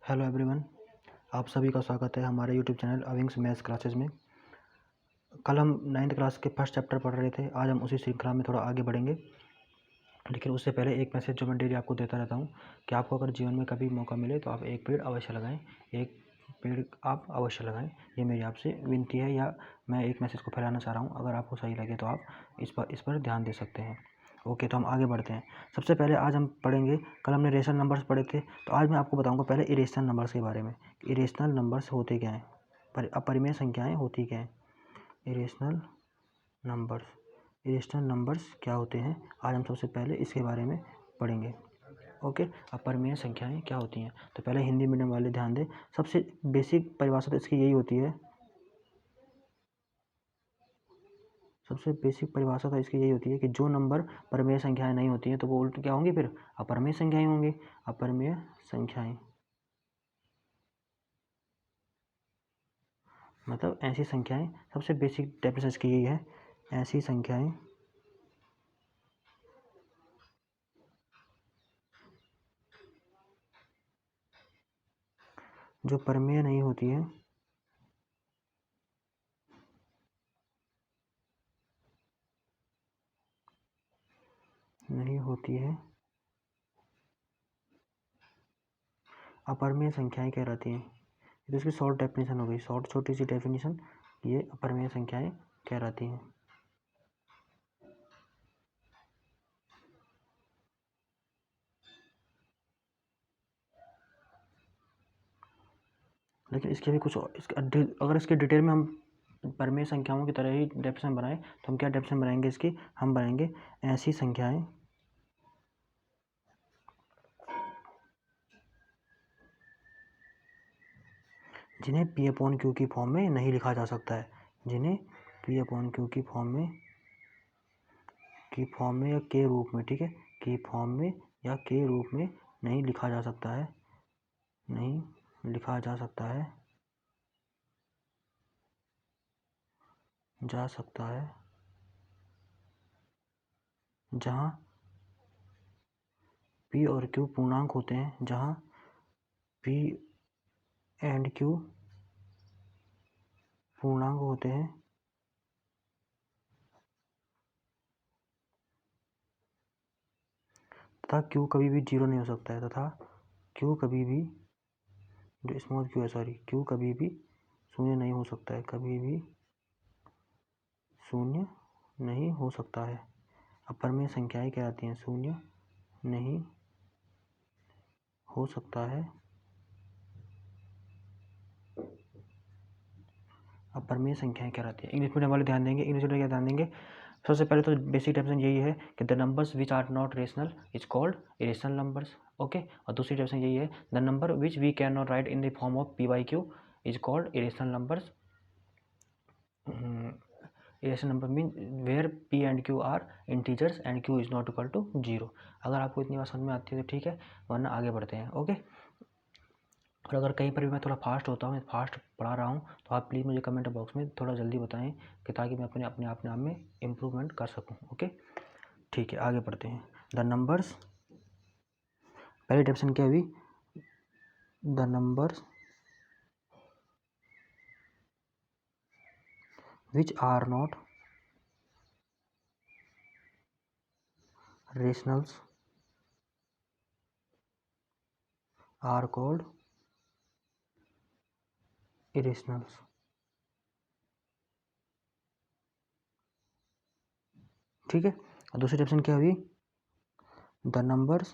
Hello everyone, आप सभी का स्वागत है हमारे यूट्यूब चैनल अविंग्स मैथ्स क्लासेस में। कल हम 9th क्लास के फर्स्ट चैप्टर पढ़ रहे थे। आज हम उसी श्रृंखला में थोड़ा आगे बढ़ेंगे, लेकिन उससे पहले एक मैसेज जो मैं डेली आपको देता रहता हूँ कि आपको अगर जीवन में कभी मौका मिले तो आप एक पेड़ अवश्य लगाएं, एक पेड़ आप अवश्य लगाएं। ये मेरी आपसे विनती है, या मैं एक मैसेज को फैलाना चाह रहा हूँ। अगर आपको सही लगे तो आप इस पर ध्यान दे सकते हैं। ओके, तो हम आगे बढ़ते हैं। सबसे पहले आज हम पढ़ेंगे, कल हमने रेशनल नंबर्स पढ़े थे, तो आज मैं आपको बताऊंगा पहले इरेशनल नंबर्स के बारे में। इरेशनल नंबर्स होते क्या हैं, अपरिमेय संख्याएं होती क्या हैं। इरेशनल नंबर्स, इरेशनल नंबर्स क्या होते हैं, आज हम सबसे पहले इसके बारे में पढ़ेंगे। ओके, अपरिमेय संख्याएं क्या होती हैं। तो पहले हिंदी मीडियम वाले ध्यान दें। सबसे बेसिक परिभाषा तो इसकी यही होती है, सबसे बेसिक परिभाषा तो इसकी यही होती है कि जो नंबर परमेय संख्याएं नहीं होती हैं तो वो उल्ट क्या होंगी, फिर अपरमेय संख्याएं होंगी। अपरमेय संख्याएं मतलब ऐसी संख्याएं, सबसे बेसिक डेफिनेशन इसकी यही है, ऐसी संख्याएं जो परमेय नहीं होती है, नहीं होती है, अपरमेय संख्याएं कहलाती हैं। तो इसकी शॉर्ट डेफिनेशन हो गई, शॉर्ट छोटी सी डेफिनेशन, ये अपरमेय संख्याएं कहलाती हैं। लेकिन इसके भी कुछ अगर इसके डिटेल में हम परमेय संख्याओं की तरह ही डेफिनेशन बनाएं तो हम क्या डेफिनेशन बनाएंगे इसकी, हम बनाएंगे ऐसी संख्याएं जिन्हें पी अपॉन क्यू की फॉर्म में नहीं लिखा जा सकता है, जिन्हें पी अपॉन क्यू की फॉर्म में या के रूप में, ठीक है, की फॉर्म में या के रूप में नहीं लिखा जा सकता है, नहीं लिखा जा सकता है, जहाँ पी और क्यू पूर्णांक होते हैं, जहाँ पी एंड क्यू पूर्णांक होते हैं, तथा क्यू कभी भी जीरो नहीं हो सकता है, तथा क्यू कभी भी, जो स्मॉल क्यू है, सॉरी, क्यू कभी भी शून्य नहीं हो सकता है, कभी भी शून्य नहीं हो सकता है। अपरमेय संख्याएं क्या आती हैं, शून्य नहीं हो सकता है, अपरमेय संख्याएं क्या रहती है। इंग्लिश मीडियम वाले ध्यान देंगे, इंग्लिश मीडियम क्या ध्यान देंगे। सबसे पहले तो बेसिक डेफिनेशन यही है कि the numbers which are not rational is called irrational numbers. Okay, और दूसरी डेफिनेशन यही है, the number which we can not write in the form of p by q is called irrational numbers. Irrational number mean where p and q are integers and q is not equal to zero. अगर आपको इतनी बात समझ में आती है तो ठीक है, वरना आगे बढ़ते हैं। ओके, और अगर कहीं पर भी मैं थोड़ा फास्ट होता हूँ, फास्ट पढ़ा रहा हूँ, तो आप प्लीज़ मुझे कमेंट बॉक्स में थोड़ा जल्दी बताएं कि ताकि मैं अपने आप में इम्प्रूवमेंट कर सकूँ। ओके, ठीक है, आगे बढ़ते हैं। द नंबर्स, पहली डेफिनेशन क्या हुई, the numbers which are not rationals are called irrationals. ठीक है, और दूसरी डेफिनेशन क्या हुई, द नंबर्स,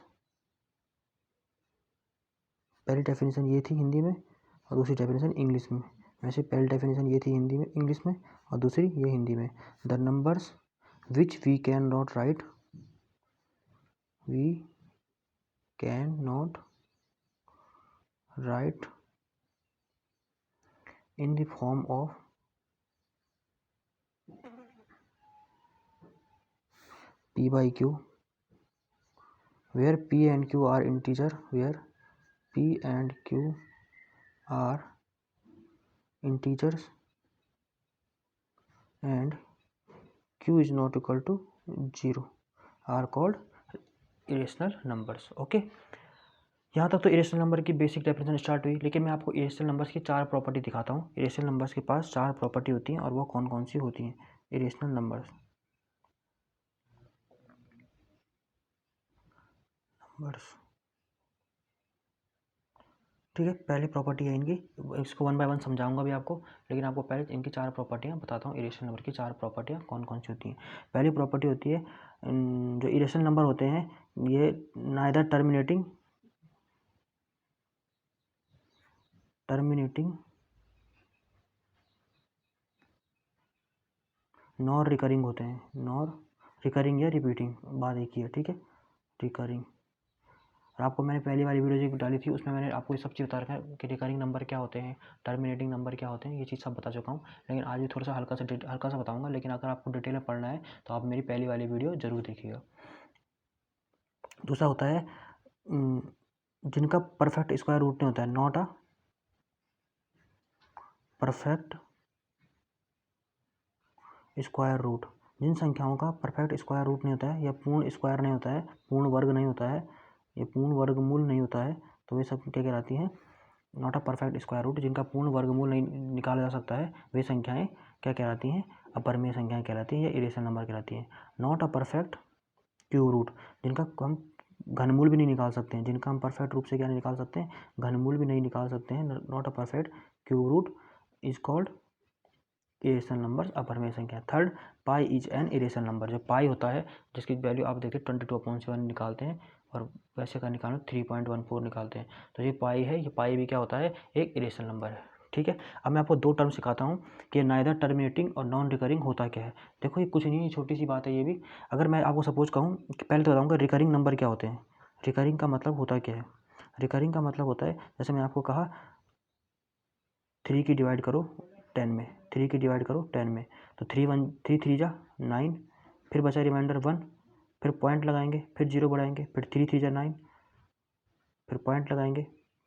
पहली डेफिनेशन ये थी हिंदी में और दूसरी डेफिनेशन इंग्लिश में। वैसे पहली डेफिनेशन ये थी हिंदी में, इंग्लिश में, और दूसरी ये हिंदी में। The numbers which we can not write, we can not write in the form of p by q, where p and q are integer, where p and q are integers and q is not equal to 0 are called irrational numbers. Okay, यहाँ तक तो irrational number की basic definition start हुई, लेकिन मैं आपको irrational numbers की 4 property दिखाता हूँ। इरेशनल नंबर्स के पास 4 प्रॉपर्टी होती हैं और वो कौन कौन सी होती हैं इरेशनल नंबर्स। ठीक है, पहली प्रॉपर्टी है इनकी, इसको वन बाय वन समझाऊंगा भी आपको, लेकिन आपको पहले इनकी 4 प्रॉपर्टियाँ बताता हूँ। इरेशनल नंबर की 4 प्रॉपर्टियाँ कौन कौन सी होती हैं। पहली प्रॉपर्टी होती है, जो इरेशनल नंबर होते हैं ये नाइदर टर्मिनेटिंग नॉर रिकरिंग होते हैं। नॉर रिकरिंग या रिपीटिंग, बात एक ही है। ठीक है, रिकरिंग। और आपको मैंने पहली वाली वीडियो जो डाली थी उसमें मैंने आपको ये सब चीज़ बता रखा है कि रिकरिंग नंबर क्या होते हैं, टर्मिनेटिंग नंबर क्या होते हैं, ये चीज़ सब बता चुका हूँ। लेकिन आज भी थोड़ा सा हल्का सा बताऊँगा, लेकिन अगर आपको डिटेल में पढ़ना है तो आप मेरी पहली वाली वीडियो ज़रूर देखिएगा। दूसरा होता है जिनका परफेक्ट स्क्वायर रूट नहीं होता है, not a perfect square root. जिन संख्याओं का परफेक्ट स्क्वायर रूट नहीं होता है या पूर्ण स्क्वायर नहीं होता है, पूर्ण वर्ग नहीं होता है, या पूर्ण वर्गमूल नहीं होता है, तो वे सब क्या कहलाती हैं, not a perfect square root. जिनका पूर्ण वर्गमूल नहीं निकाला जा सकता है वे संख्याएं क्या कहलाती हैं, अपरिमेय संख्याएं कहलाती हैं या इरेशनल नंबर कहलाती हैं। Not a perfect cube root, जिनका हम घनमूल भी नहीं निकाल सकते हैं, जिनका हम परफेक्ट रूप से क्या नहीं निकाल सकते हैं, घनमूल भी नहीं निकाल सकते हैं। Not a perfect cube root is called irrational number, अपरिमेय संख्या। Third, pi is an irrational number. जो पाई होता है जिसकी वैल्यू आप देखिए 22/7 निकालते हैं और वैसे का निकालो 3.14 निकालते हैं, तो ये पाई है। ये पाई भी क्या होता है, एक इरेशनल नंबर है। ठीक है, अब मैं आपको 2 टर्म सिखाता हूँ कि नाइदर टर्मिनेटिंग और नॉन रिकरिंग होता क्या है। देखो ये कुछ नहीं है, छोटी सी बात है ये भी। अगर मैं आपको सपोज कहूँ कि पहले तो बताऊँगा रिकरिंग नंबर क्या होते हैं। रिकरिंग का मतलब होता क्या है, रिकरिंग का मतलब होता है, जैसे मैं आपको कहा 3 की डिवाइड करो 10 में, 3 की डिवाइड करो 10 में, तो 3 3 जा 9, फिर बचा रिमाइंडर 1, फिर पॉइंट लगाएंगे, फिर 0 बढ़ाएंगे, फिर 3 3 जा 9, फिर पॉइंट लगाएंगे,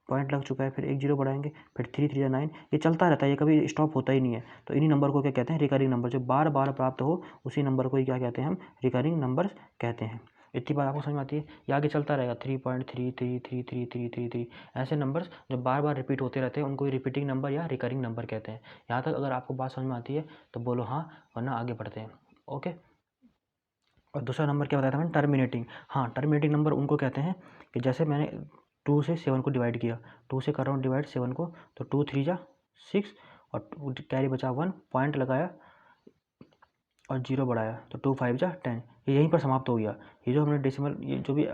पॉइंट लग चुका है, फिर एक 0 बढ़ाएंगे, फिर 3 3 जा 9। ये चलता रहता है, ये कभी स्टॉप होता ही नहीं है। तो इन्हीं नंबर को क्या कहते हैं, रिकरिंग नंबर। जो बार बार प्राप्त हो उसी नंबर को ही क्या कहते हैं, हम रिकरिंग नंबर कहते हैं। इतनी बात आपको समझ में आती है। ये आगे चलता रहेगा 3.33333333, ऐसे नंबर्स जो बार बार रिपीट होते रहते हैं उनको रिपीटिंग नंबर या रिकरिंग नंबर कहते हैं। यहाँ तक अगर आपको बात समझ में आती है तो बोलो हाँ, वरना आगे बढ़ते हैं। ओके, और दूसरा नंबर क्या बताया था मैंने, टर्मिनेटिंग। हाँ, टर्मिनेटिंग नंबर उनको कहते हैं कि जैसे मैंने 2 से 7 को डिवाइड किया, 2 से कर रहा हूँ डिवाइड 7 को, तो 2 3 जा 6 और कैरी बचा 1, पॉइंट लगाया और 0 बढ़ाया, तो 2 5 जा 10। ये यहीं पर समाप्त हो गया। ये जो हमने डेसिमल, ये जो भी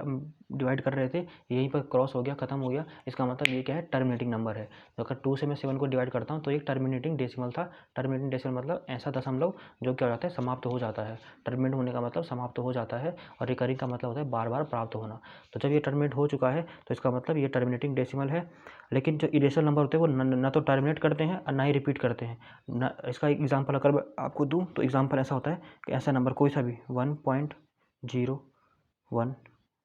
डिवाइड कर रहे थे यहीं पर क्रॉस हो गया, खत्म हो गया। इसका मतलब ये क्या है, टर्मिनेटिंग नंबर है। तो अगर 2 से मैं 7 को डिवाइड करता हूँ तो एक टर्मिनेटिंग डेसिमल था। टर्मिनेटिंग डेसिमल मतलब ऐसा दशमलव जो क्या हो जाता है, समाप्त हो जाता है। टर्मिनेट होने का मतलब समाप्त हो जाता है, और रिकरिंग का मतलब होता है बार बार प्राप्त होना। तो जब ये टर्मिनेट हो चुका है तो इसका मतलब ये टर्मिनेटिंग डेसिमल है। लेकिन जो इरेशनल नंबर होते हैं वो न तो टर्मिनेट करते हैं और ना ही रिपीट करते हैं। न, इसका एक एग्जाम्पल अगर मैं आपको दूँ तो एग्जाम्पल ऐसा होता है कि ऐसा नंबर कोई सा भी 1.01 001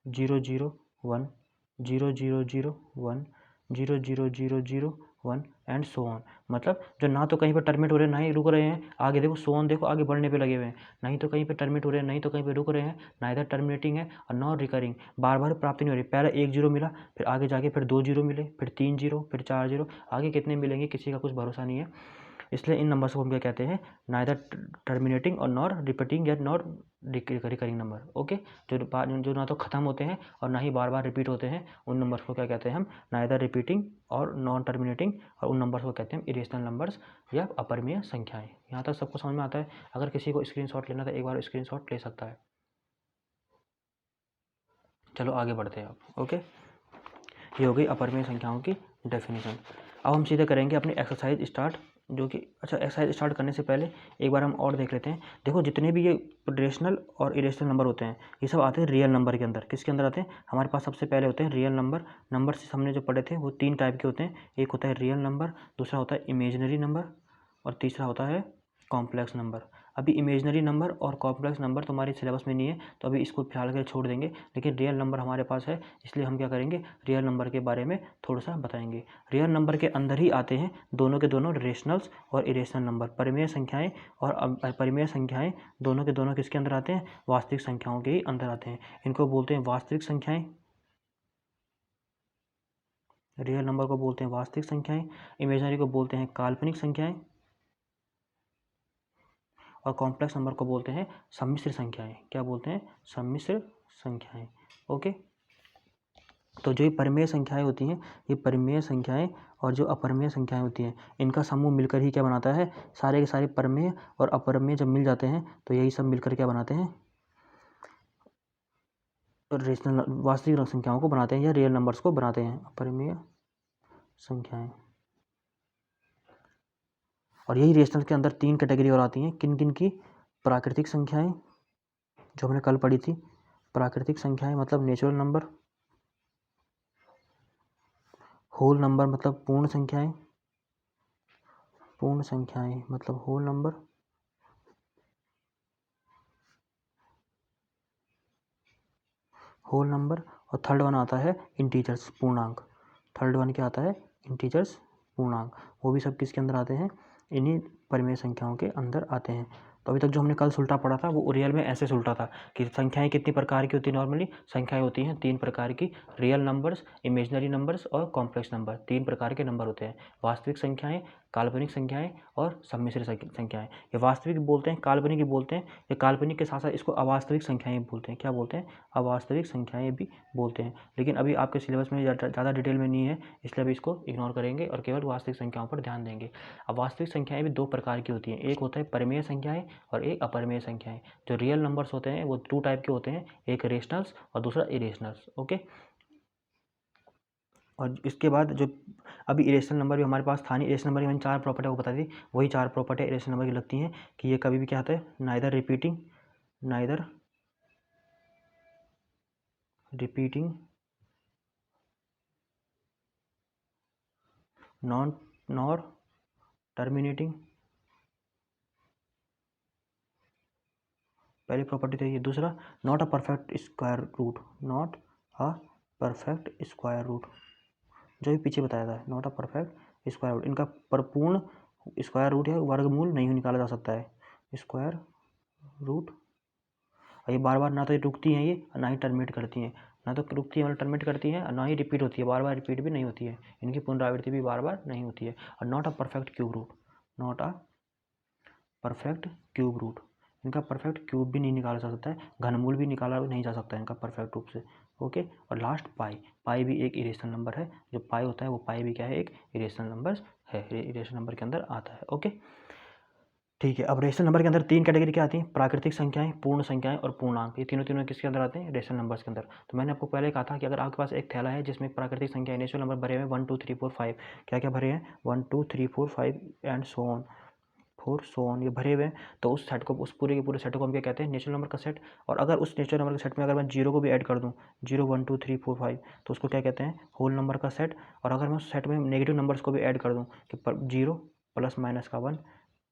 0001 00001 एंड सो ऑन। मतलब जो ना तो कहीं पर टर्मिनेट हो रहे हैं ना ही रुक रहे हैं, आगे देखो सो ऑन, देखो आगे बढ़ने पे लगे हुए हैं। नहीं तो कहीं पे टर्मिनेट हो रहे हैं, नहीं तो कहीं पे रुक रहे हैं, ना इधर टर्मिनेटिंग है और नॉन रिकरिंग, बार बार प्राप्ति नहीं हो रही। पहले 1 0 मिला, फिर आगे जाके फिर 2 0 मिले, फिर 3 0, फिर 4 0, आगे कितने मिलेंगे किसी का कुछ भरोसा नहीं है। इसलिए इन नंबर्स को हम क्या कहते हैं, नाइदर टर्मिनेटिंग और नॉर रिपीटिंग या नॉर रिकरिंग नंबर। ओके, जो ना तो ख़त्म होते हैं और ना ही बार बार रिपीट होते हैं, उन नंबर्स को क्या कहते हैं हम, नाइदर रिपीटिंग और नॉन टर्मिनेटिंग, और उन नंबर्स को कहते हैं हम इरेशनल नंबर्स या अपरिमेय संख्याएं। यहाँ तक सबको समझ में आता है। अगर किसी को स्क्रीनशॉट लेना तो एक बार स्क्रीनशॉट ले सकता है। चलो आगे बढ़ते हैं आप। ओके, ये हो गई अपरिमेय संख्याओं की डेफिनेशन। अब हम सीधे करेंगे अपनी एक्सरसाइज स्टार्ट, जो कि अच्छा, एक्सरसाइज स्टार्ट करने से पहले एक बार हम और देख लेते हैं। देखो जितने भी ये रेशनल और इरेशनल नंबर होते हैं ये सब आते हैं रियल नंबर के अंदर। किसके अंदर आते हैं, हमारे पास सबसे पहले होते हैं रियल नंबर। नंबर से हमने जो पढ़े थे वो 3 टाइप के होते हैं। एक होता है रियल नंबर, दूसरा होता है इमेजिनरी नंबर, और तीसरा होता है कॉम्प्लेक्स नंबर। अभी इमेजिनरी नंबर और कॉम्प्लेक्स नंबर तो हमारे सिलेबस में नहीं है, तो अभी इसको फिलहाल के छोड़ देंगे। लेकिन रियल नंबर हमारे पास है, इसलिए हम क्या करेंगे, रियल नंबर के बारे में थोड़ा सा बताएंगे। रियल नंबर के अंदर ही आते हैं दोनों के दोनों रेशनल्स और इरेशनल नंबर। परिमेय संख्याएं और अपरिमेय संख्याएं दोनों के दोनों किसके अंदर आते हैं, वास्तविक संख्याओं के ही अंदर आते हैं। इनको बोलते हैं वास्तविक संख्याएं रियल नंबर को बोलते हैं वास्तविक संख्याएं, इमेजिनरी को बोलते हैं काल्पनिक संख्याएं, और कॉम्प्लेक्स नंबर को बोलते हैं सम्मिश्र संख्याएं। क्या बोलते हैं? सम्मिश्र संख्याएं। ओके, तो जो ये परिमेय संख्याएं होती हैं, ये परिमेय संख्याएं और जो अपरिमेय संख्याएं होती हैं, इनका समूह मिलकर ही क्या बनाता है? सारे के सारे परिमेय और अपरिमेय जब मिल जाते हैं तो यही सब मिलकर क्या बनाते हैं? रेशनल वास्तविक संख्याओं को बनाते हैं या रियल नंबर्स को बनाते हैं, अपरिमेय संख्याएं। और यही रेशनल के अंदर 3 कैटेगरी और आती हैं। किन किन की? प्राकृतिक संख्याएं, जो हमने कल पढ़ी थी। प्राकृतिक संख्याएं मतलब नेचुरल नंबर। होल नंबर मतलब पूर्ण संख्याएं, पूर्ण संख्याएं मतलब होल नंबर। Whole number. और थर्ड वन आता है इंटीजर्स, पूर्णांक। थर्ड वन क्या आता है? इंटीजर्स, पूर्णांक। वो भी सब किसके अंदर आते हैं? इन्हीं परिमेय संख्याओं के अंदर आते हैं। तो अभी तक जो हमने कल सुलटा पढ़ा था वो रियल में ऐसे सुलटा था कि संख्याएं कितनी प्रकार की होती हैं? नॉर्मली संख्याएं होती हैं 3 प्रकार की, रियल नंबर्स, इमेजिनरी नंबर्स और कॉम्प्लेक्स नंबर। 3 प्रकार के नंबर होते हैं, वास्तविक संख्याएं, काल्पनिक संख्याएं और सम्मिश्र संख्याएं। ये वास्तविक बोलते हैं, काल्पनिक भी बोलते हैं, ये काल्पनिक के साथ साथ इसको अवास्तविक संख्याएं बोलते हैं। क्या बोलते हैं? अवास्तविक संख्याएं भी बोलते हैं। लेकिन अभी आपके सिलेबस में ज़्यादा डिटेल में नहीं है, इसलिए अभी इसको इग्नोर करेंगे और केवल वास्तविक संख्याओं पर ध्यान देंगे। अब वास्तविक संख्याएं भी 2 प्रकार की होती हैं, एक होता है परिमेय संख्याएं और एक अपरिमेय संख्याएं। जो रियल नंबर्स होते हैं वो 2 टाइप के होते हैं, एक रेशनल्स और दूसरा इरेशनल्स। ओके, और इसके बाद जो अभी इरेशनल नंबर भी हमारे पास था नहीं, इरेशनल नंबर की मैंने 4 प्रॉपर्टी को बता दी, वही 4 प्रॉपर्टी इरेशनल नंबर की लगती हैं कि ये कभी भी क्या होता है? Neither repeating nor terminating. पहली प्रॉपर्टी तो ये। दूसरा, not a perfect square root, not a perfect square root, जो भी पीछे बताया था, not a perfect square root. इनका परिपूर्ण स्क्वायर रूट या वर्गमूल नहीं निकाला जा सकता है, स्क्वायर रूट। और ये बार बार ना तो ये रुकती हैं, ये ना ही टर्मिनेट करती हैं, ना तो रुकती है मतलब टर्मिनेट करती हैं, और ना ही रिपीट होती है, बार बार रिपीट भी नहीं होती है, इनकी पुनरावृत्ति भी बार बार नहीं होती है। और not a perfect cube root, not a perfect cube root, इनका परफेक्ट क्यूब भी नहीं निकाला जा सकता है, घनमूल भी निकाला नहीं जा सकता है इनका परफेक्ट रूप से। ओके, और लास्ट पाई, पाई भी एक इरेशनल नंबर है। जो पाई होता है वो पाई भी क्या है? एक इरेशनल नंबर है, इरेशनल नंबर के अंदर आता है। ओके, ठीक है। अब रेशनल नंबर के अंदर 3 कैटेगरी क्या आती हैं? प्राकृतिक संख्याएं, पूर्ण संख्याएं और पूर्णांक। ये तीनों तीनों किसके अंदर आते हैं? रेशनल नंबर्स के अंदर। तो मैंने आपको पहले कहा था कि अगर आपके पास एक थैला है जिसमें प्राकृतिक संख्या नेचुरल नंबर भरे हुए 1 2 3 4 5, क्या क्या भरे हैं? 1 2 3 4 5 and so on, 4 so on, ये भरे हुए हैं। तो उस सेट को, उस पूरे के पूरे सेट को हम क्या कहते हैं? नेचुरल नंबर का सेट। और अगर उस नेचुरल नंबर के सेट में अगर मैं 0 को भी ऐड कर दूं, 0 1 2 3 4 5, तो उसको क्या कहते हैं? होल नंबर का सेट। और अगर मैं उस सेट में नेगेटिव नंबर्स को भी ऐड कर दूं कि 0 प्लस माइनस का 1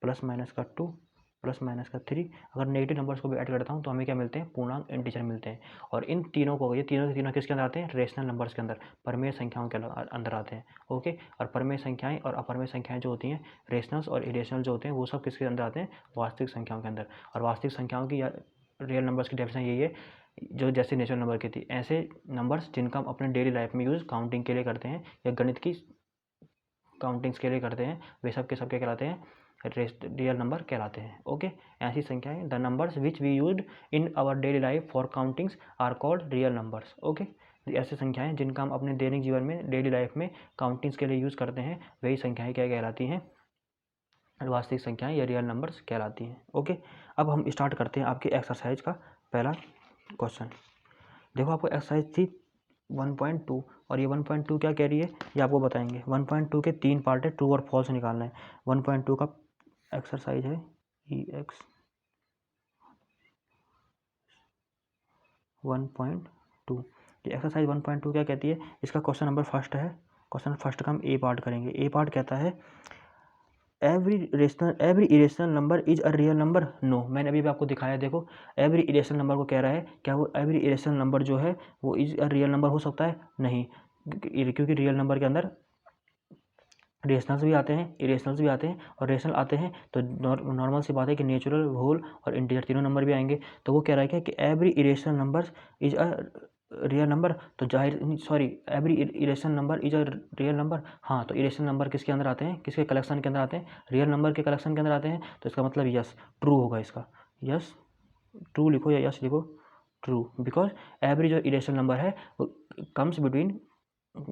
प्लस माइनस का 2 प्लस माइनस का 3, अगर नेगेटिव नंबर्स को भी ऐड करता हूँ तो हमें क्या मिलते हैं? पूर्णांक, इंटीजर मिलते हैं। और इन तीनों को, ये तीनों के तीनों किसके अंदर आते हैं? रेशनल नंबर्स के अंदर, परिमेय संख्याओं के अंदर आते हैं। ओके, और परिमेय संख्याएं और अपरिमेय संख्याएं जो होती हैं, रेशनल्स और इरेशनल जो होते हैं, वो सब किसके अंदर आते हैं? वास्तविक संख्याओं के अंदर। और वास्तविक संख्याओं की या रियल नंबर्स की डेफिनेशन यही है, जो जैसे नेचुरल नंबर की थी, ऐसे नंबर्स जिनका हम अपने डेली लाइफ में यूज़ काउंटिंग के लिए करते हैं या गणित की काउंटिंग्स के लिए करते हैं, वे सब के सब क्या कहलाते हैं? रियल नंबर कहलाते हैं। ओके, ऐसी संख्याएं, the numbers which we used in our daily life for countings are called real numbers. Okay, ऐसी संख्याएं जिनका हम अपने दैनिक जीवन में, डेली लाइफ में काउंटिंग्स के लिए यूज़ करते हैं, वही संख्याएं क्या कहलाती हैं? वास्तविक संख्याएं या रियल नंबर्स कहलाती हैं। ओके, अब हम स्टार्ट करते हैं आपकी एक्सरसाइज का पहला क्वेश्चन। देखो, आपको एक्सरसाइज थी 1.2 और ये 1.2 क्या कह रही है ये आपको बताएंगे। 1.2 के 3 पार्ट है, ट्रू और फॉल्स निकालना है। 1.2 का एक्सरसाइज है EX 1.2। ये एक्सरसाइज 1.2 क्या कहती है? इसका क्वेश्चन नंबर फर्स्ट है। क्वेश्चन फर्स्ट का हम ए पार्ट करेंगे। ए पार्ट कहता है every irrational number is a real number. No, मैंने अभी भी आपको दिखाया, देखो एवरी इरेशनल नंबर को कह रहा है, क्या वो एवरी इरेशनल नंबर जो है वो इज अ रियल नंबर हो सकता है? नहीं, क्योंकि रियल नंबर के अंदर रेशनल्स भी आते हैं, इरेशनल्स भी आते हैं, और रेशनल आते हैं तो नॉर्मल सी बात है कि नेचुरल, होल और इंटीजर तीनों नंबर भी आएंगे। तो वो कह रहा है कि every irrational numbers is a real number, तो जाहिर sorry every irrational number is a real number. हाँ, तो इरेशनल नंबर किसके अंदर आते हैं, किसके कलेक्शन के अंदर आते हैं, रियल नंबर के कलेक्शन के अंदर आते हैं। तो इसका मतलब यस ट्रू होगा इसका, यस ट्रू लिखो या यस लिखो ट्रू, बिकॉज एवरी जो इरेशनल नंबर है वो कम्स बिटवीन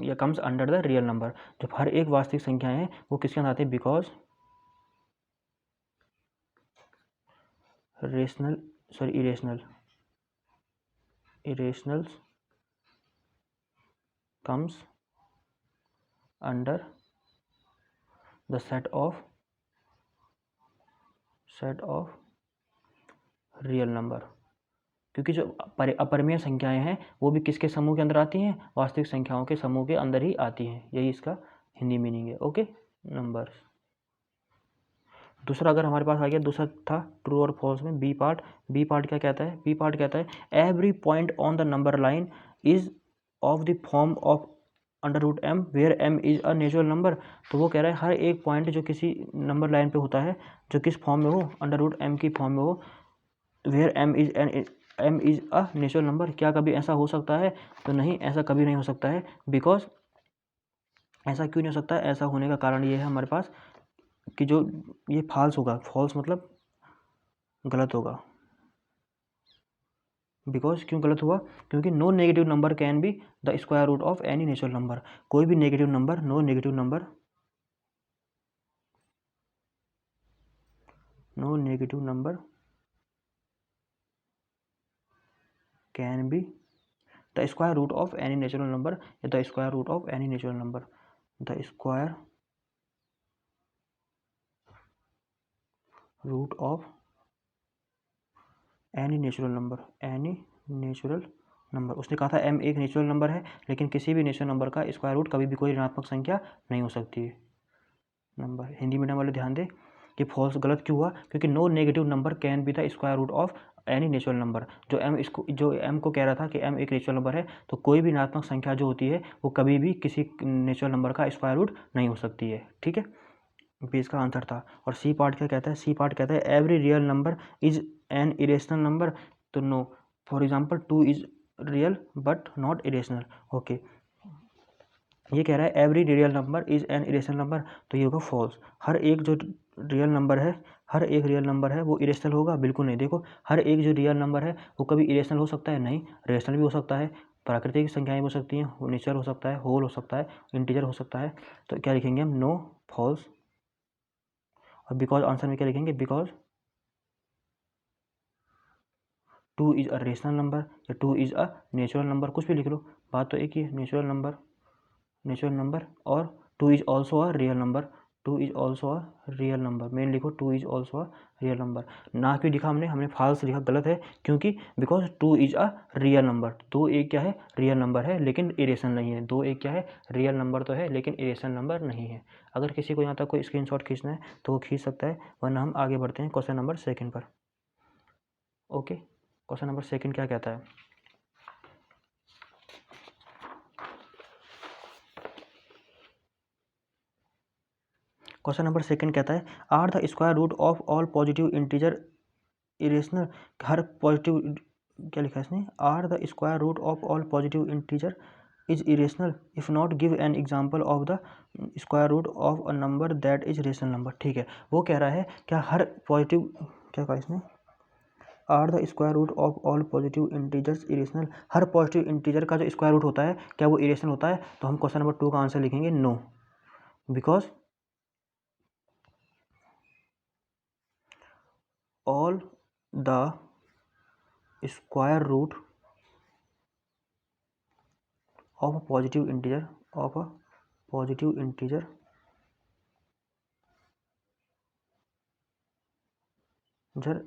या comes under the real number. जब हर एक वास्तविक संख्याएं हैं वो किसके अंदर आते हैं, because rational sorry irrationals comes under the set of real number. क्योंकि जो अपरिमेय संख्याएं हैं वो भी किसके समूह के अंदर आती हैं, वास्तविक संख्याओं के समूह के अंदर ही आती हैं। यही इसका हिंदी मीनिंग है। Okay, numbers. दूसरा अगर हमारे पास आ गया, दूसरा था ट्रू और फॉल्स में बी पार्ट। बी पार्ट क्या कहता है, बी पार्ट कहता है every point on the number line is of the form of under root m where m is a natural number. तो वो कह रहा है हर एक पॉइंट जो किसी नंबर लाइन पे होता है जो किस फॉर्म में हो, अंडर रूट एम की फॉर्म में हो, where m is a natural number. क्या कभी ऐसा हो सकता है, तो नहीं, ऐसा कभी नहीं हो सकता है। बिकॉज ऐसा क्यों नहीं हो सकता है, ऐसा होने का कारण ये है हमारे पास कि जो ये फॉल्स होगा, फॉल्स मतलब गलत होगा। बिकॉज क्यों गलत हुआ, क्योंकि no negative number can be the square root of any natural number. कोई भी negative number, no negative number can be the square root of any natural number, या the square root of any natural number, the square root of any natural number, उसने कहा था m एक natural number है, लेकिन किसी भी natural number का स्क्वायर रूट कभी भी कोई ऋणात्मक संख्या नहीं हो सकती है। नंबर हिंदी मीडियम वाले ध्यान दें कि फॉल्स गलत क्यों हुआ, क्योंकि no negative number can be the square root of any natural number. जो m को कह रहा था कि m एक नेचुरल नंबर है, तो कोई भी ऋणात्मक संख्या जो होती है वो कभी भी किसी नेचुरल नंबर का स्क्वायर रूट नहीं हो सकती है। ठीक है, भी इसका आंसर था। और सी पार्ट क्या कहता है, सी पार्ट कहता है every real number is an irrational number. तो no, for example 2 is real but not irrational. Okay, ये कह रहा है every real number is an irrational number, तो ये होगा फॉल्स। हर एक जो रियल नंबर है, हर एक रियल नंबर है वो इरेशनल होगा, बिल्कुल नहीं। देखो, हर एक जो रियल नंबर है वो कभी इरेशनल हो सकता है, नहीं, रेशनल भी हो सकता है, प्राकृतिक संख्याएं हो सकती हैं, नेचर हो सकता है, होल हो सकता है, इंटीजर हो सकता है। तो क्या लिखेंगे हम, नो, फॉल्स। और बिकॉज आंसर में क्या लिखेंगे, because 2 is a rational number या 2 इज अ नेचुरल नंबर, कुछ भी लिख लो, बात तो एक ही है, नेचुरल नंबर। और 2 is also a real number, 2 is also a real number, main लिखो 2 is also a real number. ना क्यों लिखा हमने फॉल्स लिखा, गलत है, क्योंकि because 2 is a real number, 2 एक क्या है, रियल नंबर है लेकिन इरेशनल नहीं है। 2 एक क्या है, रियल नंबर तो है लेकिन इरेशनल नंबर नहीं है। अगर किसी को यहाँ तक कोई स्क्रीनशॉट खींचना है तो वो खींच सकता है, वरना हम आगे बढ़ते हैं क्वेश्चन नंबर सेकंड पर। ओके, क्वेश्चन नंबर सेकंड क्या कहता है, क्वेश्चन नंबर सेकंड कहता है are the square root of all positive integer irrational. हर पॉजिटिव, क्या लिखा है इसने, are the square root of all positive integer is irrational, if not give an example of the square root of a number that is rational number. ठीक है, वो कह रहा है क्या हर पॉजिटिव, क्या कहा इसने, are the square root of all positive integers irrational. हर पॉजिटिव इंटीजर का जो स्क्वायर रूट होता है क्या वो इरेशनल होता है। तो हम क्वेश्चन नंबर 2 का आंसर लिखेंगे no, because all the square root of a positive integer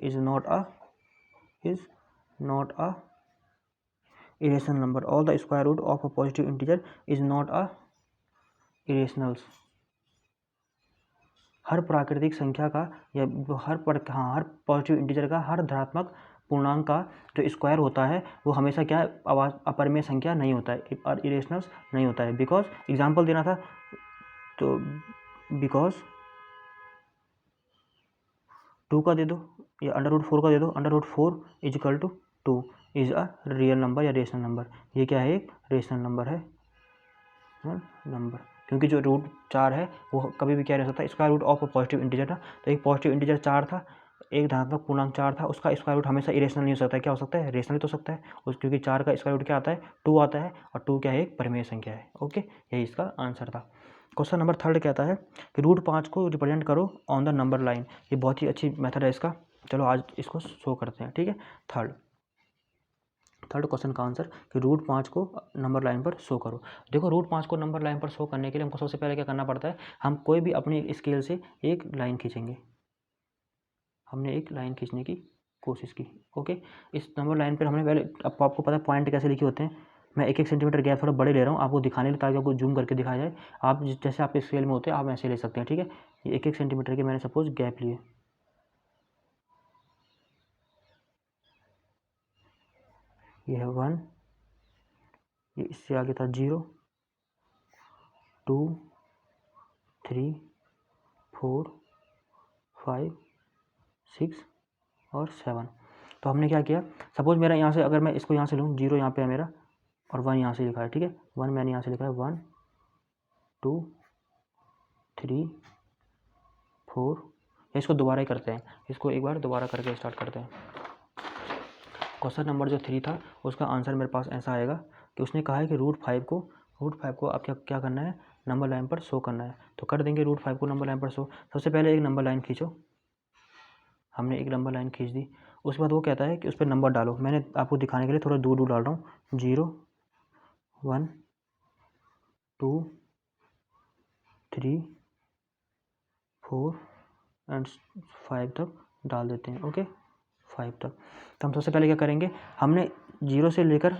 is not a irrational number. All the square root of a positive integer is not a irrationals. हर प्राकृतिक संख्या का या हर पॉजिटिव इंटीजर का, हर धनात्मक पूर्णांक का जो स्क्वायर होता है वो हमेशा क्या अपरिमेय संख्या नहीं होता है, इरेशनल्स नहीं होता है। बिकॉज एग्जाम्पल देना था, तो बिकॉज 2 का दे दो या अंडर रूट 4 का दे दो, under root 4 is equal to 2, is a real number या रेशनल नंबर। ये क्या है, एक रेशनल नंबर है नंबर, क्योंकि जो रूट 4 है वो कभी भी क्या रह सकता है, square root of positive integer था। तो एक पॉजिटिव इंटीजर 4 था, एक धनात्मक पूर्णांक 4 था, उसका स्क्वायर रूट हमेशा इरेशनल नहीं हो सकता है। क्या हो सकता है, रेशनल तो हो सकता है उस, क्योंकि 4 का स्क्वायर रूट क्या आता है, 2 आता है, और 2 क्या है, एक परिमेय संख्या है। ओके, यही इसका आंसर था। क्वेश्चन नंबर 3 कहता है कि रूट 5 को रिप्रेजेंट करो ऑन द नंबर लाइन। ये बहुत ही अच्छी मेथड है इसका। चलो आज इसको शो करते हैं, ठीक है। थर्ड क्वेश्चन का आंसर कि रूट 5 को नंबर लाइन पर शो करो। देखो, रूट 5 को नंबर लाइन पर शो करने के लिए हमको सबसे पहले क्या करना पड़ता है, हम कोई भी अपनी स्केल से एक लाइन खींचेंगे। हमने एक लाइन खींचने की कोशिश की। ओके, इस नंबर लाइन पर हमने पहले, अब आपको पता है पॉइंट कैसे लिखे होते हैं, मैं 1-1 सेंटीमीटर गैप थोड़ा बड़े ले रहा हूँ आपको दिखाने के लिए, ताकि आपको जूम करके दिखाया जाए। आप जैसे आपके स्केल में होते हैं आप ऐसे ले सकते हैं, ठीक है। ये 1-1 सेंटीमीटर के मैंने सपोज गैप लिए। ये है 1, ये इससे आगे था 0, 2, 3, 4, 5, 6 और 7। तो हमने क्या किया, सपोज मेरा यहाँ से, अगर मैं इसको यहाँ से लूँ, 0 यहाँ पे है मेरा और 1 यहाँ से लिखा है, ठीक है। 1 मैंने यहाँ से लिखा है, 1, 2, 3, 4। इसको दोबारा ही करते हैं, इसको एक बार दोबारा करके स्टार्ट करते हैं। क्वेश्चन नंबर जो 3 था उसका आंसर मेरे पास ऐसा आएगा कि उसने कहा है कि रूट 5 को आप क्या करना है, नंबर लाइन पर शो करना है। तो कर देंगे रूट 5 को नंबर लाइन पर शो। सबसे पहले एक नंबर लाइन खींचो, हमने एक नंबर लाइन खींच दी। उसके बाद वो कहता है कि उस पर नंबर डालो। मैंने आपको दिखाने के लिए थोड़ा दूर दूर डाल रहा हूँ, 0, 1, 2, 3, 4 एंड 5 तक डाल देते हैं। ओके, 5 तक। तो हम सबसे पहले क्या करेंगे, हमने 0 से लेकर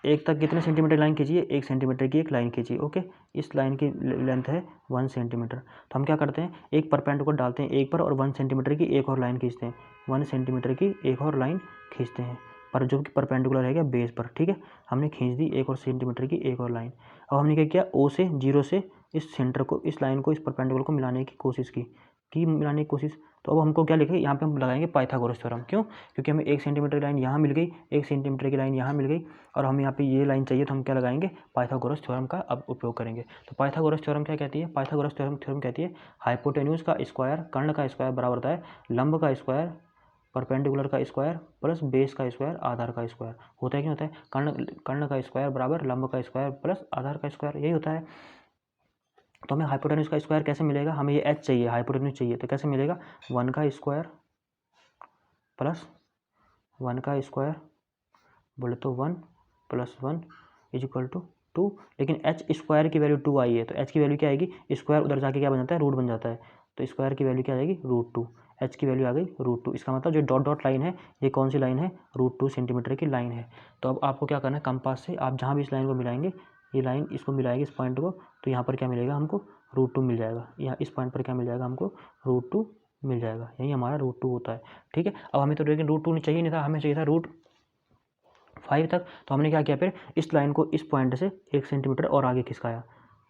1 तक कितने सेंटीमीटर लाइन खींची है, 1 सेंटीमीटर की एक लाइन खींची। ओके, इस लाइन की लेंथ है 1 सेंटीमीटर। तो हम क्या करते हैं, एक परपेंडिकुलर डालते हैं एक पर और 1 सेंटीमीटर की एक और लाइन खींचते हैं। 1 सेंटीमीटर की एक और लाइन खींचते हैं, पर जो कि परपेंडिकुलर है क्या, बेस पर, ठीक है। हमने खींच दी 1 और सेंटीमीटर की एक और लाइन। अब हमने क्या किया, O से 0 से इस सेंटर को, इस लाइन को, इस परपेंडिकुलर को मिलाने की कोशिश की मिलाने की कोशिश। तो अब हमको क्या लिखे, यहाँ पे हम लगाएंगे पाइथागोरस थ्योरम। क्यों, क्योंकि हमें 1 सेंटीमीटर की लाइन यहाँ मिल गई, 1 सेंटीमीटर की लाइन यहाँ मिल गई, और हम यहाँ पे ये लाइन चाहिए, तो हम क्या लगाएंगे, पाइथागोरस थ्योरम का अब उपयोग करेंगे। तो पाइथागोरस थ्योरम क्या कहती है, पाइथागोरस थ्योरम कहती है हाइपोटेन्यूज का स्क्वायर, कर्ण का स्क्वायर बराबर होता है लंब का स्क्वायर, परपेंडिकुलर का स्क्वायर प्लस बेस का स्क्वायर, आधार का स्क्वायर। होता है, क्या होता है, कर्ण का स्क्वायर बराबर लंब का स्क्वायर प्लस आधार का स्क्वायर, यही होता है। तो हमें हाइपोटेन्यूज का स्क्वायर कैसे मिलेगा, हमें ये h चाहिए, हाइपोटेन्यूज चाहिए, तो कैसे मिलेगा, 1 का स्क्वायर प्लस 1 का स्क्वायर, बोले तो 1 प्लस 1 इज इक्वल टू 2। लेकिन एच स्क्वायर की वैल्यू 2 आई है, तो एच की वैल्यू क्या आएगी, स्क्वायर उधर जाके क्या बन जाता है, रूट बन जाता है। तो स्क्वायर की वैल्यू क्या आएगी, √2। एच की वैल्यू आ गई √2। इसका मतलब जो डॉट डॉट लाइन है, ये कौन सी लाइन है, √2 सेंटीमीटर की लाइन है। तो अब आपको क्या करना है, कंपास से आप जहाँ भी इस लाइन को मिलाएंगे, ये लाइन इसको मिलाएगी इस पॉइंट को, तो यहाँ पर क्या मिलेगा हमको, √2 मिल जाएगा। यहाँ इस पॉइंट पर क्या मिल जाएगा हमको, √2 मिल जाएगा। यही हमारा √2 होता है, ठीक है। अब हमें तो लेकिन √2 चाहिए नहीं था, हमें चाहिए था √5 तक। तो हमने क्या किया, फिर इस लाइन को इस पॉइंट से 1 सेंटीमीटर और आगे खिसकाया,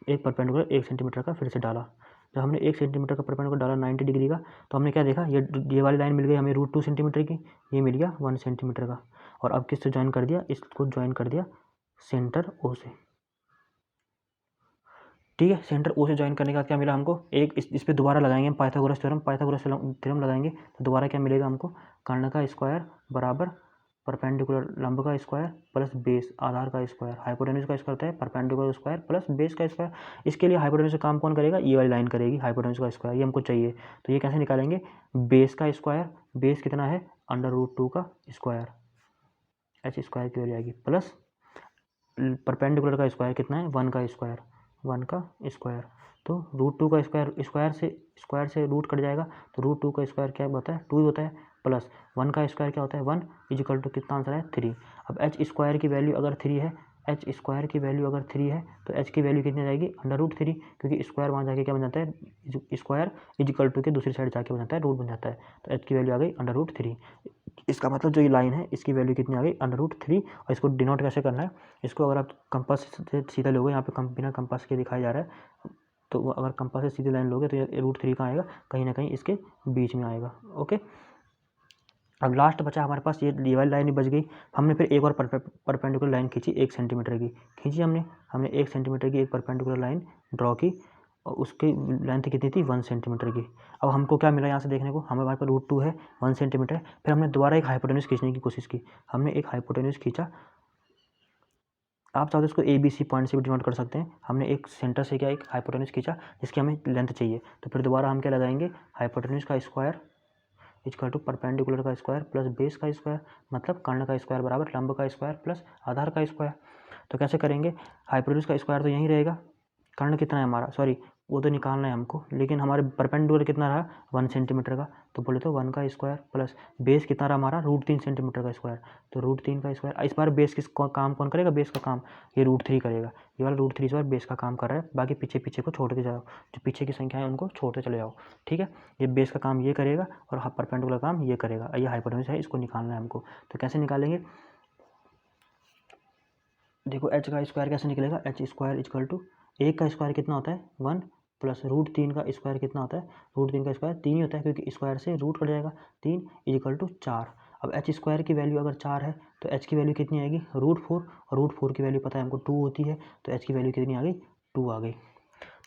एक परपेंडिकुलर 1 सेंटीमीटर का फिर से डाला। जब हमने 1 सेंटीमीटर का परपेंडिकुलर डाला 90 डिग्री का, तो हमने क्या देखा, ये वाली लाइन मिल गई हमें √2 सेंटीमीटर की, ये मिल गया 1 सेंटीमीटर का। और अब किससे ज्वाइन कर दिया, इसको ज्वाइन कर दिया सेंटर O से, ठीक है। सेंटर O से ज्वाइन करने के बाद क्या मिला हमको, एक इस पर दोबारा लगाएंगे हम पाइथागोरस थ्योरम लगाएंगे, तो दोबारा क्या मिलेगा हमको, कर्ण का स्क्वायर बराबर परपेंडिकुलर लंब का स्क्वायर प्लस बेस आधार का स्क्वायर। हाइपोटेन्यूज का स्क्वायर होता है परपेंडिकुलर स्क्वायर प्लस बेस का स्क्वायर। इसके लिए हाइपोटेन्यूज का काम कौन करेगा, ये वाली लाइन करेगी हाइपोटेन्यूज का स्क्वायर, ये हमको चाहिए। तो ये कैसे निकालेंगे, बेस का स्क्वायर, बेस कितना है, √2 का स्क्वायर, एच स्क्वायर की वैल्यू आएगी, प्लस परपेंडिकुलर का स्क्वायर कितना है, 1 का स्क्वायर, 1 का स्क्वायर। तो √2 का स्क्वायर से रूट कट जाएगा, तो √2 का स्क्वायर क्या होता है, 2 होता है, प्लस 1 का स्क्वायर क्या होता है, 1 इजिकल टू कितना आंसर है, 3। अब एच स्क्वायर की वैल्यू अगर 3 है, एच स्क्वायर की वैल्यू अगर 3 है, तो एच की वैल्यू कितनी आ जाएगी, √3, क्योंकि स्क्वायर वहाँ जाके क्या बन जाता है, स्क्वायर इजिकल टू के दूसरी साइड जाके बन जाता है, रूट बन जाता है। तो एच की वैल्यू आ गई √3। इसका मतलब जो ये लाइन है इसकी वैल्यू कितनी आ गई, √3। और इसको डिनोट कैसे करना है, इसको अगर आप कंपास से सीधा लोगे, यहाँ पे बिना कंपास के दिखाया जा रहा है, तो अगर कंपास से सीधी लाइन लोगे तो ये √3 कहाँ आएगा, कहीं ना कहीं इसके बीच में आएगा। ओके, अब लास्ट बचा हमारे पास ये वाली लाइन भी बच गई। हमने फिर एक और परपेंडिकुलर लाइन खींची 1 सेंटीमीटर की, खींची हमने 1 सेंटीमीटर की एक परपेंडिकुलर लाइन ड्रॉ की और उसकी लेंथ कितनी थी 1 सेंटीमीटर की। अब हमको क्या मिला यहाँ से देखने को, हमारे पास √2 है 1 सेंटीमीटर। फिर हमने दोबारा एक हाइपोटेन्यूज खींचने की कोशिश की, हमने एक हाइपोटेन्यूज खींचा। आप चाहो तो इसको ABC पॉइंट से भी डिनोट कर सकते हैं। हमने एक सेंटर से क्या एक हाइपोटेन्यूज खींचा जिसकी हमें लेंथ चाहिए, तो फिर दोबारा हम क्या लगाएंगे, हाइपोटेन्यूज का स्क्वायर इक्वल टू परपेंडिकुलर का स्क्वायर प्लस बेस का स्क्वायर, मतलब कर्ण का स्क्वायर बराबर लंब का स्क्वायर प्लस आधार का स्क्वायर। तो कैसे करेंगे, हाइपोटेन्यूज का स्क्वायर तो यहीं रहेगा, कर्ण कितना है हमारा, सॉरी वो तो निकालना है हमको, लेकिन हमारे परपेंडिकुलर कितना रहा 1 सेंटीमीटर का, तो बोले तो 1 का स्क्वायर प्लस बेस कितना रहा हमारा √3 सेंटीमीटर का स्क्वायर, तो √3 का स्क्वायर। इस बार बेस किस काम कौन करेगा, बेस का काम ये √3 करेगा, ये वाला √3 इस बार बेस का काम कर रहा है, बाकी पीछे पीछे को छोड़ के जाओ, जो पीछे की संख्या है उनको छोड़ते चले जाओ, ठीक है। ये बेस का काम ये करेगा और परपेंडिकुलर काम ये करेगा। ये हाइपोटेन्यूज है, इसको निकालना है हमको, तो कैसे निकालेंगे, देखो h का स्क्वायर कैसे निकलेगा, h स्क्वायर इक्वल टू 1 का स्क्वायर कितना होता है 1 प्लस √3 का स्क्वायर कितना होता है, √3 का स्क्वायर 3 ही होता है क्योंकि स्क्वायर से रूट कट जाएगा, 3 इक्वल टू 4। अब h स्क्वायर की वैल्यू अगर 4 है तो h की वैल्यू कितनी आएगी √4, और √4 की वैल्यू पता है हमको 2 होती है, तो h की वैल्यू कितनी आ गई 2 आ गई।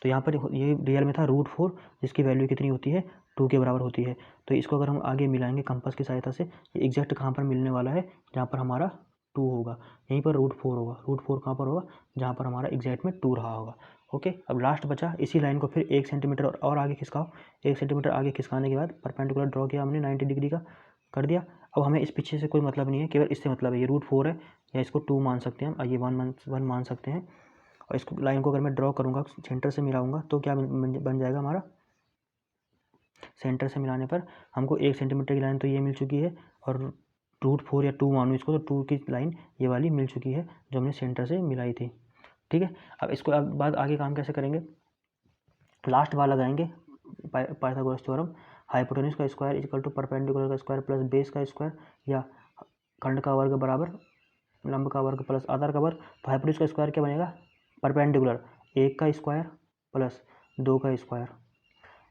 तो यहाँ पर ये रियल में था √4 जिसकी वैल्यू कितनी होती है 2 के बराबर होती है। तो इसको अगर हम आगे मिलाएंगे कंपास की सहायता से, ये एग्जैक्ट कहाँ पर मिलने वाला है, जहाँ पर हमारा 2 होगा, यहीं पर √4 होगा, √4 कहाँ पर होगा, जहाँ पर हमारा एग्जैक्ट में 2 रहा होगा। ओके, अब लास्ट बचा, इसी लाइन को फिर 1 सेंटीमीटर और आगे खिसकाओ। 1 सेंटीमीटर आगे खिसकाने के बाद परपेंडिकुलर ड्रॉ किया हमने 90 डिग्री का कर दिया। अब हमें इस पीछे से कोई मतलब नहीं है, केवल इससे मतलब है, ये √4 है या इसको 2 मान सकते हैं हम, ये 1 मान सकते हैं। और इसको लाइन को अगर मैं ड्रॉ करूँगा सेंटर से मिलाऊंगा तो क्या बन जाएगा हमारा, सेंटर से मिलाने पर हमको 1 सेंटीमीटर की लाइन तो ये मिल चुकी है, और √4 या 2 मानो इसको, तो 2 की लाइन ये वाली मिल चुकी है जो हमने सेंटर से मिलाई थी, ठीक है। अब इसको बाद आगे काम कैसे करेंगे, लास्ट बार लगाएंगे पाइथागोरस थ्योरम, हाइपोटेन्यूज का स्क्वायर इक्वल टू परपेंडिकुलर का स्क्वायर प्लस बेस का स्क्वायर, या खंड का वर्ग बराबर लंब का वर्ग प्लस आधार का वर्ग। तो हाइपोटेन्यूज का स्क्वायर क्या बनेगा, परपेंडिकुलर 1 का स्क्वायर प्लस 2 का स्क्वायर,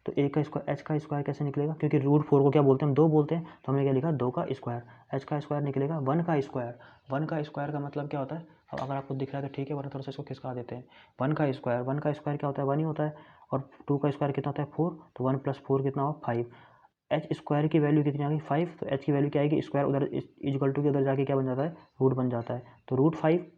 तो 1 का स्क्वायर, h का स्क्वायर कैसे निकलेगा, क्योंकि √4 को क्या बोलते हैं हम 2 बोलते हैं, तो हमने क्या लिखा 2 का स्क्वायर, h का स्क्वायर निकलेगा 1 का स्क्वायर। 1 का स्क्वायर का मतलब क्या होता है, अब अगर आपको दिख रहा है तो ठीक है, वरना थोड़ा सा इसको खिसका देते हैं। 1 का स्क्वायर क्या होता है 1 ही होता है, और 2 का स्क्वायर कितना होता है 4, तो 1 + 4 कितना होगा 5। h स्क्वायर की वैल्यू कितनी आ गई 5, तो h की वैल्यू क्या आएगी, स्क्वायर उधर इक्वल टू के उधर जाके क्या बन जाता है रूट बन जाता है, तो √5,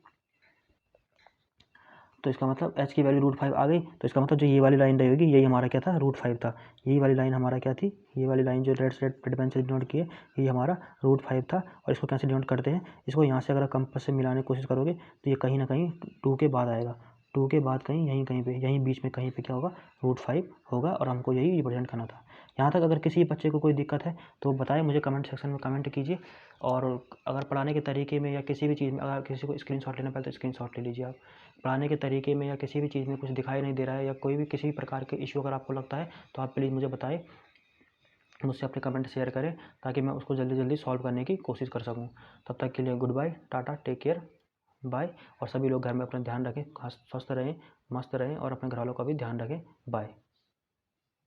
तो इसका मतलब h की वैल्यू √5 आ गई, तो इसका मतलब जो ये वाली लाइन रहेगी यही हमारा क्या था √5 था, यही वाली लाइन हमारा क्या थी, ये वाली लाइन जो रेड पेन से डिनोट की है ये हमारा √5 था। और इसको कैसे डिनोट करते हैं, इसको यहाँ से अगर कंपास से मिलाने की कोशिश करोगे तो ये कहीं ना कहीं 2 के बाद आएगा, 2 के बाद कहीं पे यहीं बीच में कहीं पे क्या होगा √5 होगा, और हमको यही रिप्रेजेंट करना था। यहाँ तक अगर किसी बच्चे को कोई दिक्कत है तो बताएं, मुझे कमेंट सेक्शन में कमेंट कीजिए। और अगर पढ़ाने के तरीके में या किसी भी चीज़ में अगर किसी को स्क्रीनशॉट लेना पड़े तो स्क्रीनशॉट ले लीजिए आप। पढ़ाने के तरीके में या किसी भी चीज़ में कुछ दिखाई नहीं दे रहा है या कोई भी किसी भी प्रकार के इश्यू अगर आपको लगता है तो आप प्लीज़ मुझे बताएं, मुझसे अपने कमेंट शेयर करें ताकि मैं उसको जल्दी जल्दी सॉल्व करने की कोशिश कर सकूं। तब तक के लिए goodbye, tata, take care, bye. और सभी लोग घर में अपना ध्यान रखें, स्वस्थ रहें, मस्त रहें और अपने घर वालों का भी ध्यान रखें। बाय।